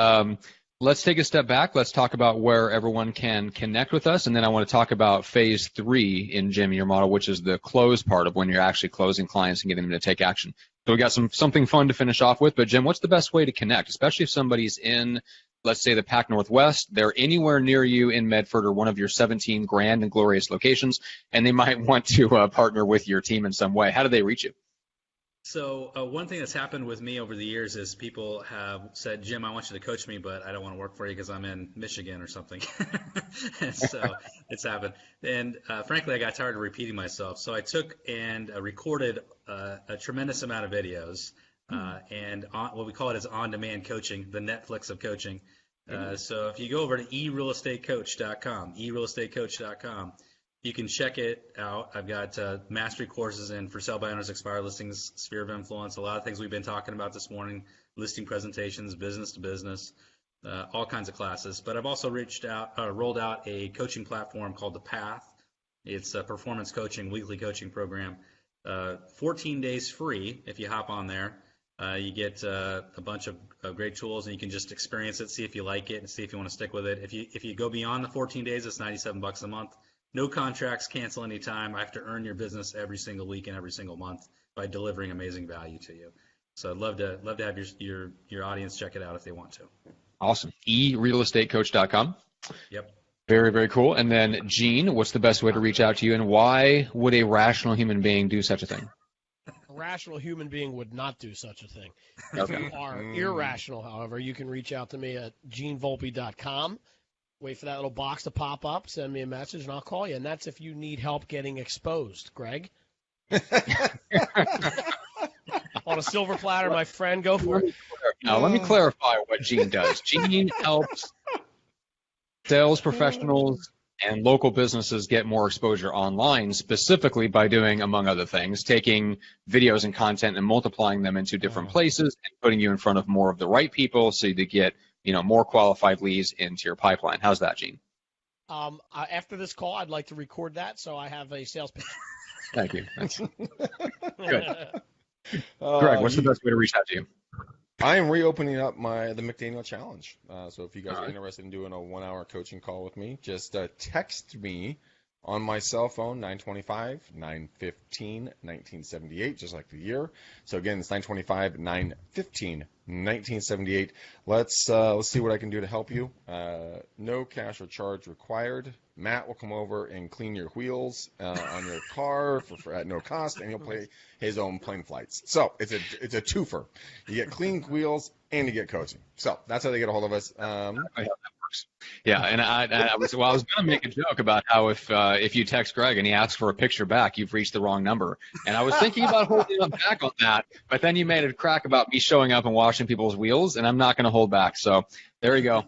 Let's take a step back. Let's talk about where everyone can connect with us, and then I want to talk about phase 3 in Jim, your model, which is the close part of when you're actually closing clients and getting them to take action. So we got something fun to finish off with, but Jim, what's the best way to connect, especially if somebody's in, let's say, the Pac Northwest, they're anywhere near you in Medford or one of your 17 grand and glorious locations, and they might want to partner with your team in some way. How do they reach you? So one thing that's happened with me over the years is people have said, Jim, I want you to coach me, but I don't want to work for you because I'm in Michigan or something. And so it's happened. And frankly, I got tired of repeating myself. So I took and recorded a tremendous amount of videos and what we call it is on-demand coaching, the Netflix of coaching. So if you go over to erealestatecoach.com, you can check it out. I've got mastery courses in for sale by owners, expired listings, sphere of influence, a lot of things we've been talking about this morning, listing presentations, business to business, all kinds of classes. But I've also rolled out a coaching platform called The Path. It's a performance coaching, weekly coaching program. 14 days free if you hop on there. You get a bunch of great tools, and you can just experience it, see if you like it, and see if you want to stick with it. If you go beyond the 14 days, it's $97 a month. No contracts, cancel anytime. I have to earn your business every single week and every single month by delivering amazing value to you. So I'd love to have your audience check it out if they want to. Awesome. erealestatecoach.com. Yep. Very, very cool. And then, Gene, what's the best way to reach out to you, and why would a rational human being do such a thing? A rational human being would not do such a thing. If you are irrational, however, you can reach out to me at genevolpe.com. Wait for that little box to pop up, send me a message, and I'll call you. And that's if you need help getting exposed, Greg. On a silver platter, my friend, go for it. Now, let me clarify what Gene does. Gene helps sales professionals and local businesses get more exposure online, specifically by doing, among other things, taking videos and content and multiplying them into different places and putting you in front of more of the right people so you get more qualified leads into your pipeline. How's that, Gene? After this call, I'd like to record that so I have a sales pitch. Thank you. That's good. Greg, what's the best way to reach out to you? I am reopening up the McDaniel Challenge. So if you guys are interested in doing a 1-hour coaching call with me, just text me on my cell phone, 925-915-1978, just like the year. So again, it's 925-915-1978. Let's see what I can do to help you. No cash or charge required. Matt will come over and clean your wheels on your car for at no cost, and he'll pay his own plane flights. So it's a twofer. You get clean wheels and you get coaching. So that's how they get a hold of us. Yeah, and I was going to make a joke about how if you text Greg and he asks for a picture back, you've reached the wrong number. And I was thinking about holding him back on that, but then you made a crack about me showing up and washing people's wheels, and I'm not going to hold back. So there you go.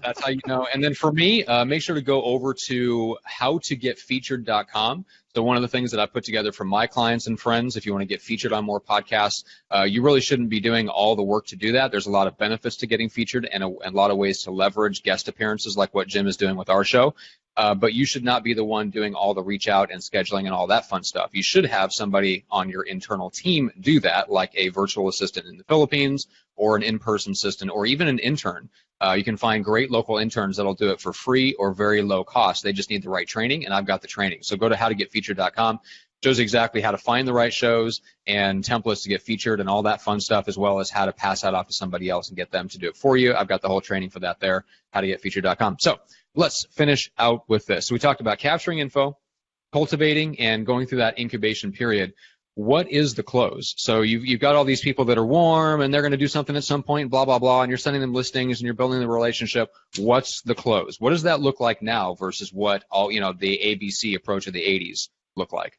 That's how you know. And then for me, make sure to go over to howtogetfeatured.com. So one of the things that I put together for my clients and friends, if you want to get featured on more podcasts, you really shouldn't be doing all the work to do that. There's a lot of benefits to getting featured and a lot of ways to leverage guest appearances like what Jim is doing with our show. But you should not be the one doing all the reach out and scheduling and all that fun stuff. You should have somebody on your internal team do that, like a virtual assistant in the Philippines or an in-person assistant or even an intern. You can find great local interns that'll do it for free or very low cost. They just need the right training, and I've got the training. So go to howtogetfeatured.com. Shows exactly how to find the right shows and templates to get featured and all that fun stuff, as well as how to pass that off to somebody else and get them to do it for you. I've got the whole training for that there, howtogetfeatured.com. So let's finish out with this. So we talked about capturing info, cultivating, and going through that incubation period. What is the close? So you've got all these people that are warm and they're going to do something at some point, blah, blah, blah, and you're sending them listings and you're building the relationship. What's the close? What does that look like now versus what the ABC approach of the 80s look like?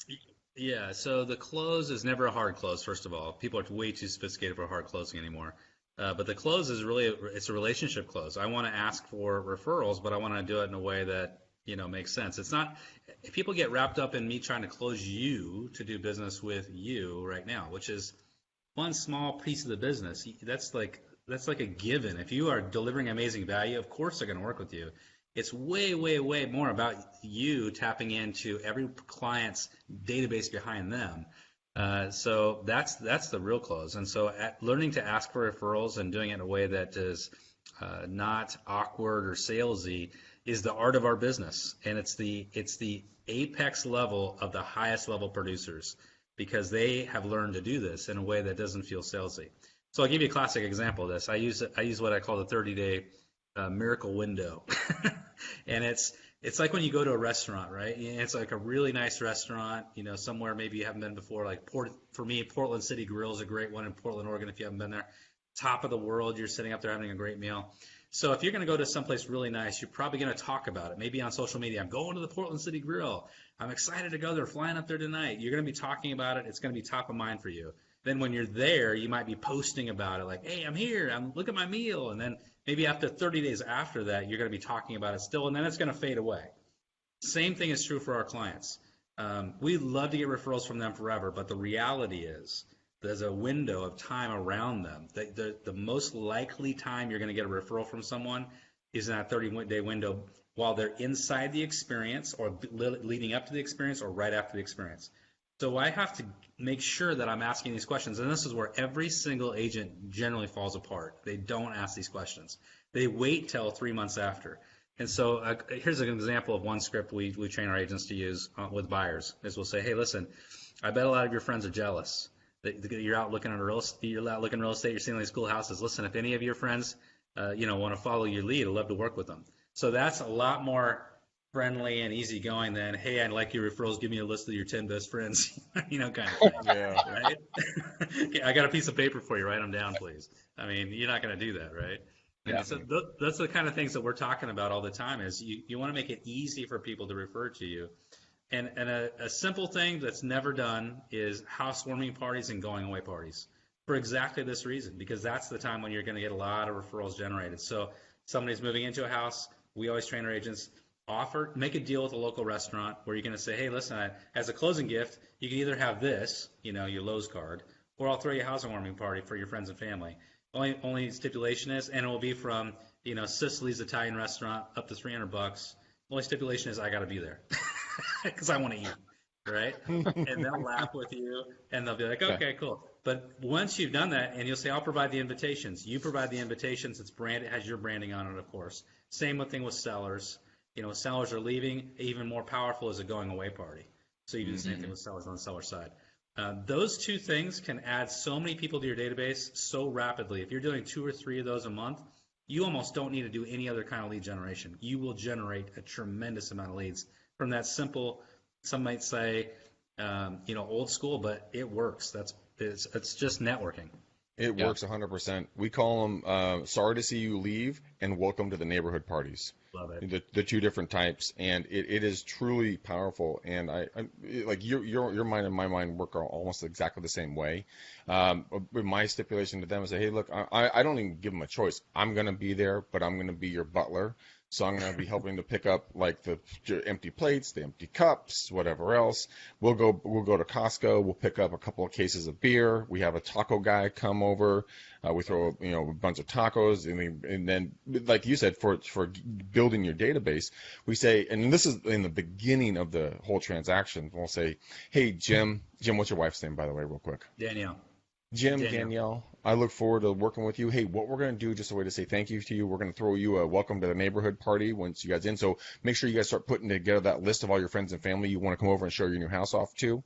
Yeah, so the close is never a hard close, first of all. People are way too sophisticated for hard closing anymore. But the close is really, it's a relationship close. I want to ask for referrals, but I want to do it in a way that, makes sense. It's not, if people get wrapped up in me trying to close you to do business with you right now, which is one small piece of the business. That's like a given. If you are delivering amazing value, of course they're going to work with you. It's way, way, way more about you tapping into every client's database behind them. So that's the real close. And so learning to ask for referrals and doing it in a way that is not awkward or salesy is the art of our business. And it's the apex level of the highest level producers, because they have learned to do this in a way that doesn't feel salesy. So I'll give you a classic example of this. I use what I call the 30-day miracle window. And it's like when you go to a restaurant, right? It's like a really nice restaurant, somewhere maybe you haven't been before. Like for me, Portland City Grill is a great one in Portland, Oregon. If you haven't been there, top of the world, you're sitting up there having a great meal. So if you're going to go to someplace really nice, you're probably going to talk about it. Maybe on social media, I'm going to the Portland City Grill. I'm excited to go there, flying up there tonight. You're going to be talking about it. It's going to be top of mind for you. Then when you're there, you might be posting about it like, hey, I'm here. Look at my meal. And then maybe after 30 days after that, you're going to be talking about it still, and then it's going to fade away. Same thing is true for our clients. We'd love to get referrals from them forever, but the reality is there's a window of time around them. The most likely time you're going to get a referral from someone is in that 30-day window while they're inside the experience or leading up to the experience or right after the experience. So I have to make sure that I'm asking these questions, and this is where every single agent generally falls apart. They don't ask these questions. They wait till 3 months after. And so here's an example of one script we train our agents to use with buyers. Is we'll say, hey, listen, I bet a lot of your friends are jealous. You're out looking at real estate. You're seeing these cool houses. Listen, if any of your friends, want to follow your lead, I'd love to work with them. So that's a lot more friendly and easygoing than, hey, I'd like your referrals. Give me a list of your 10 best friends, kind of thing. Yeah. Right? I got a piece of paper for you. Write them down, please. I mean, you're not going to do that, right? Yeah. So that's the kind of things that we're talking about all the time. Is you want to make it easy for people to refer to you. And a simple thing that's never done is housewarming parties and going away parties for exactly this reason, because that's the time when you're going to get a lot of referrals generated. So somebody's moving into a house. We always train our agents, make a deal with a local restaurant where you're going to say, hey, listen, as a closing gift, you can either have this, your Lowe's card, or I'll throw you a housewarming party for your friends and family. Only stipulation is, and it will be from, Sicily's Italian restaurant up to $300. Only stipulation is I got to be there. Because I want to eat, right? And they'll laugh with you, and they'll be like, okay, cool. But once you've done that, and you'll say, I'll provide the invitations. You provide the invitations. It's branded, it has your branding on it, of course. Same thing with sellers. Sellers are leaving. Even more powerful is a going away party. So you do the same thing with sellers on the seller side. Those two things can add so many people to your database so rapidly. If you're doing 2 or 3 of those a month, you almost don't need to do any other kind of lead generation. You will generate a tremendous amount of leads from that simple, some might say, old school, but it works. It's just networking. It works 100%. We call them sorry to see you leave and welcome to the neighborhood parties. Love it. the two different types, and it is truly powerful. And I like your mind and my mind work almost exactly the same way. My stipulation to them is, hey, look, I don't even give them a choice. I'm going to be there, but I'm going to be your butler. So I'm going to be helping to pick up like the empty plates, the empty cups, whatever else. We'll go to Costco. We'll pick up a couple of cases of beer. We have a taco guy come over. We throw a bunch of tacos, and then like you said, for building your database, we say, and this is in the beginning of the whole transaction. We'll say, hey Jim, what's your wife's name, by the way, real quick? Danielle. Danielle, I look forward to working with you. Hey, what we're going to do, just a way to say thank you to you, we're going to throw you a welcome to the neighborhood party once you guys in. So make sure you guys start putting together that list of all your friends and family you want to come over and show your new house off to.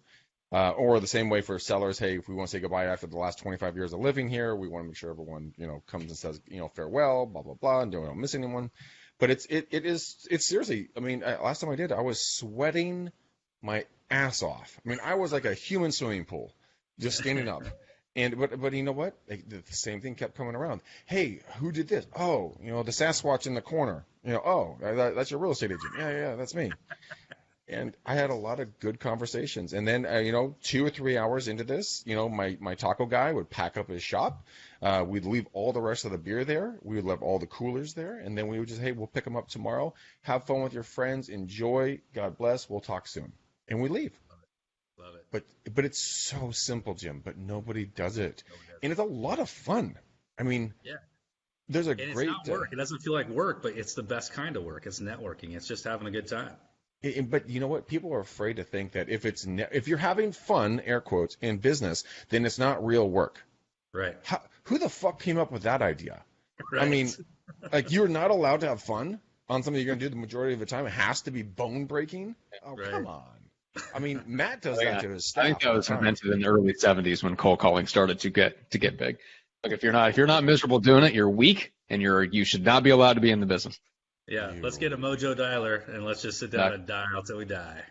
Or the same way for sellers, hey, if we want to say goodbye after the last 25 years of living here, we want to make sure everyone, comes and says, farewell, blah, blah, blah, and don't miss anyone. But it's seriously, I mean, last time I did, I was sweating my ass off. I mean, I was like a human swimming pool, just standing up. But you know what? The same thing kept coming around. Hey, who did this? Oh, the Sasquatch in the corner. That's your real estate agent. Yeah, that's me. And I had a lot of good conversations. And then, 2 or 3 hours into this, my taco guy would pack up his shop. We'd leave all the rest of the beer there. We would leave all the coolers there. And then we would just, hey, we'll pick them up tomorrow. Have fun with your friends. Enjoy. God bless. We'll talk soon. And we leave. Love it. But it's so simple, Jim, but nobody does it. And it's a lot of fun. I mean, yeah. There's a and great... It's not work. It doesn't feel like work, but it's the best kind of work. It's networking. It's just having a good time. But you know what? People are afraid to think that if you're having fun, air quotes, in business, then it's not real work. Right. Who the fuck came up with that idea? Right. I mean, like, you're not allowed to have fun on something you're going to do the majority of the time. It has to be bone breaking. Oh, right. Come on. I mean, Matt does that to his staff. I think that was invented in the early 70s when cold calling started to get big. Like, if you're not miserable doing it, you're weak, and you should not be allowed to be in the business. Yeah, let's get a Mojo dialer and let's just sit down and dial till we die.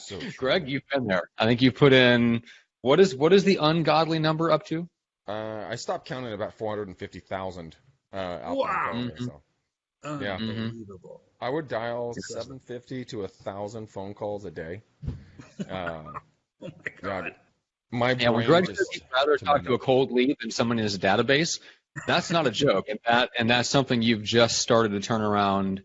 So Greg, you've been there. I think you put in what is the ungodly number up to? I stopped counting at about 450,000 out wow. there. Mm-hmm. So. Unbelievable. I would dial 750 to 1,000 phone calls a day. Oh my God. My brain when Greg says he'd rather talk to a cold lead than someone in his database, that's not a joke. And that's something you've just started to turn around.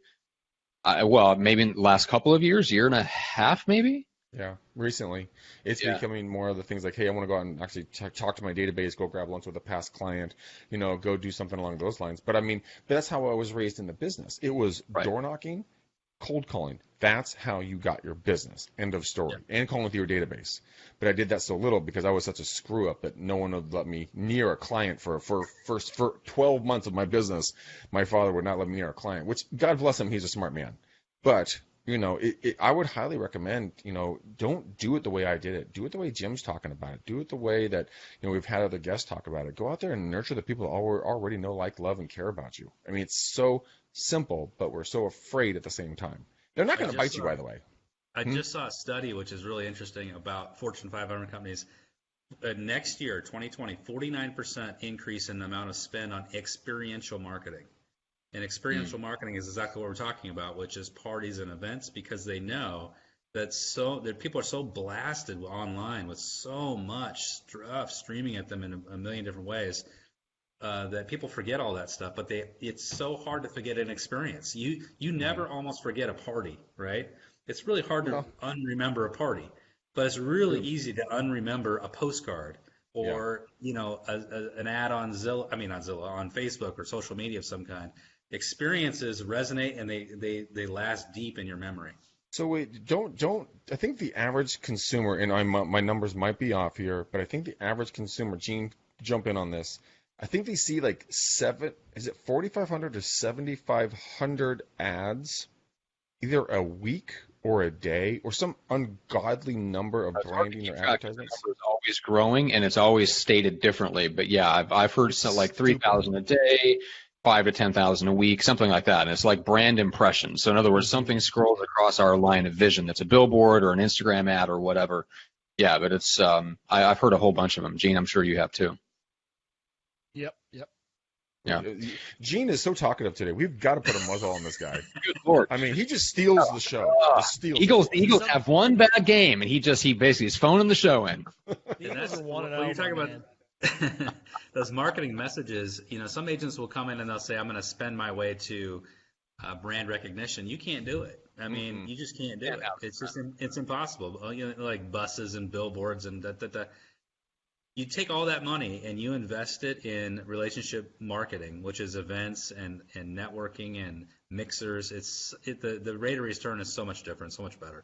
Maybe in the last couple of years, year and a half, maybe. Yeah, recently. It's becoming more of the things like, hey, I want to go out and actually talk to my database, go grab lunch with a past client, go do something along those lines. But I mean, that's how I was raised in the business. It was door knocking, cold calling. That's how you got your business. End of story. Yeah. And calling with your database. But I did that so little because I was such a screw up that no one would let me near a client for 12 months of my business. My father would not let me near a client, which God bless him, he's a smart man. But I would highly recommend, don't do it the way I did it. Do it the way Jim's talking about it. Do it the way that, we've had other guests talk about it. Go out there and nurture the people that already know, like, love, and care about you. I mean, it's so simple, but we're so afraid at the same time. They're not going to bite you, by the way. I just saw a study, which is really interesting, about Fortune 500 companies. Next year, 2020, 49% increase in the amount of spend on experiential marketing. And experiential marketing is exactly what we're talking about, which is parties and events, because they know that people are so blasted online with so much stuff streaming at them in a million different ways that people forget all that stuff. But it's so hard to forget an experience. You never almost forget a party, right? It's really hard to unremember a party, but it's really easy to unremember a postcard or an ad on Zillow. I mean, not Zillow, on Facebook or social media of some kind. Experiences resonate and they last deep in your memory. So wait, don't. I think the average consumer, and my numbers might be off here, but I think the average consumer, Gene, jump in on this. I think they see like 4,500 to 7,500 ads, either a week or a day, or some ungodly number of branding or advertisements. It's always growing, and it's always stated differently. But yeah, I've heard like 3,000 a day, 5 to 10,000 a week, something like that. And it's like brand impressions. So in other words, something scrolls across our line of vision that's a billboard or an Instagram ad or whatever. Yeah, but it's I've heard a whole bunch of them. Gene, I'm sure you have too. Yep. Yeah. Gene is so talkative today. We've got to put a muzzle on this guy. Good Lord. I mean, he just steals the show. Just steals Eagles it. Eagles have one bad game, and he basically is phoning the show in. The Eagles are 1-0. You're talking about those marketing messages. Some agents will come in and they'll say, "I'm going to spend my way to brand recognition." You can't do it. I mean, you just can't do it. It's just it's impossible. Like buses and billboards and da. You take all that money and you invest it in relationship marketing, which is events and networking and mixers. The rate of return is so much different, so much better.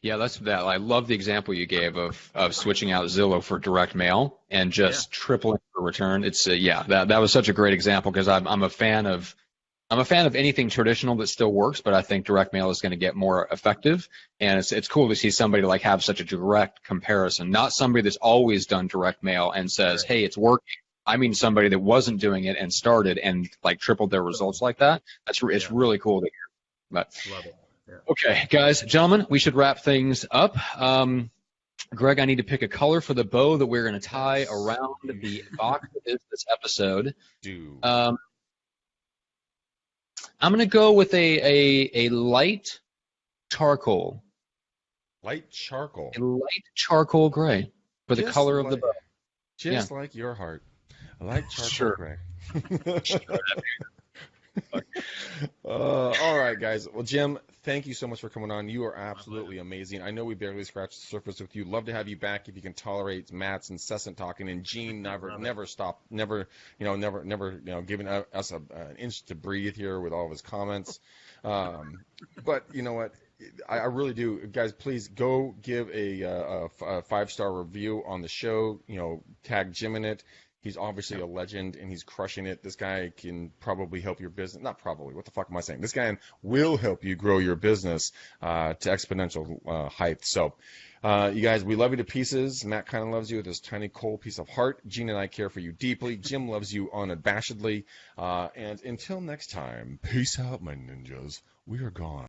Yeah, that's that. I love the example you gave of switching out Zillow for direct mail and just tripling the return. It's that was such a great example because I'm a fan of anything traditional that still works, but I think direct mail is going to get more effective. And it's cool to see somebody like have such a direct comparison, not somebody that's always done direct mail and says, hey, it's working. I mean, somebody that wasn't doing it and started and like tripled their results like that. It's really cool to hear. But love it. Yeah. Okay, guys, gentlemen, we should wrap things up. Greg, I need to pick a color for the bow that we're going to tie around the box that is this episode. I'm going to go with a light charcoal. Light charcoal. A light charcoal gray for the color of the bow. Just like your heart. A light charcoal gray. All right, guys. Well, Jim, thank you so much for coming on. You are absolutely amazing. I know we barely scratched the surface with you. Love to have you back if you can tolerate Matt's incessant talking. And Gene never stopped, never giving us an inch to breathe here with all of his comments. But you know what? I really do, guys. Please go give a 5-star review on the show. Tag Jim in it. He's obviously a legend, and he's crushing it. This guy can probably help your business. Not probably. What the fuck am I saying? This guy will help you grow your business to exponential height. So, you guys, we love you to pieces. Matt kind of loves you with his tiny cold piece of heart. Gene and I care for you deeply. Jim loves you unabashedly. And until next time, peace out, my ninjas. We are gone.